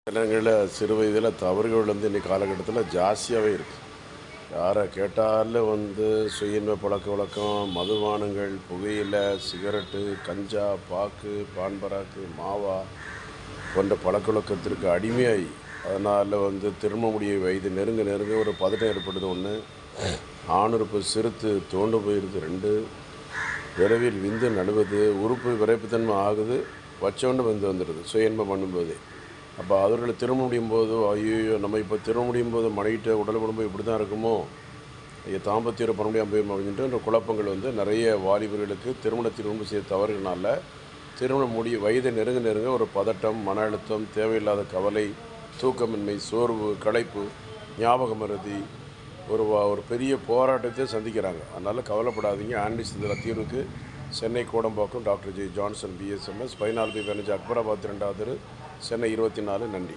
ஜனங்களில் சிறு வயதில் தவறுகள் இன்றைக்கி காலகட்டத்தில் ஜாஸ்தியாகவே இருக்குது. யாரை கேட்டாலும் சுயின்மை பழக்க வழக்கம், மதுபானங்கள், புகையிலை, சிகரெட்டு, கஞ்சா, பாக்கு, பான்பராக்கு, மாவா போன்ற பழக்க வழக்கத்திற்கு அடிமையாகி அதனால் திரும்ப முடிய வயது நெருங்க நெருங்க ஒரு பதட்டம் ஏற்படுது. ஒன்று, ஆணுறுப்பு சிறுத்து தோண்டு போயிடுது. 2, விரைவில் விந்து நடுவது, உறுப்பு விரைப்புத்தன்மை ஆகுது, வச்சோண்டு வந்துடுது சுயன்பம் பண்ணும்போதே. அப்போ அவர்களை திரும்ப முடியும் போது ஐயோ நம்ம இப்போ திரும்ப முடியும் போது மனைவிட்ட உடல் குடும்பம் இப்படி தான் இருக்குமோ, தாம்பத்தியம் பண்ண முடியாமல் போய் அப்படின்ட்டு இந்த குழப்பங்கள் நிறைய வாலிபர்களுக்கு திருமணம் செய்ய தவறுகளால் திருமணம் வயதை நெருங்க நெருங்க ஒரு பதட்டம், மன அழுத்தம், தேவையில்லாத கவலை, தூக்கமின்மை, சோர்வு, களைப்பு, ஞாபக மறதி ஒரு பெரிய போராட்டத்தை சந்திக்கிறாங்க. அதனால் கவலைப்படாதீங்க. ஆன்டிஸ் தீர்வுக்கு Chennai Kodambakkam doctor J Johnson BSMS 14 B 15 Akbarabad 2வது தெரு சென்னை 24. நன்றி.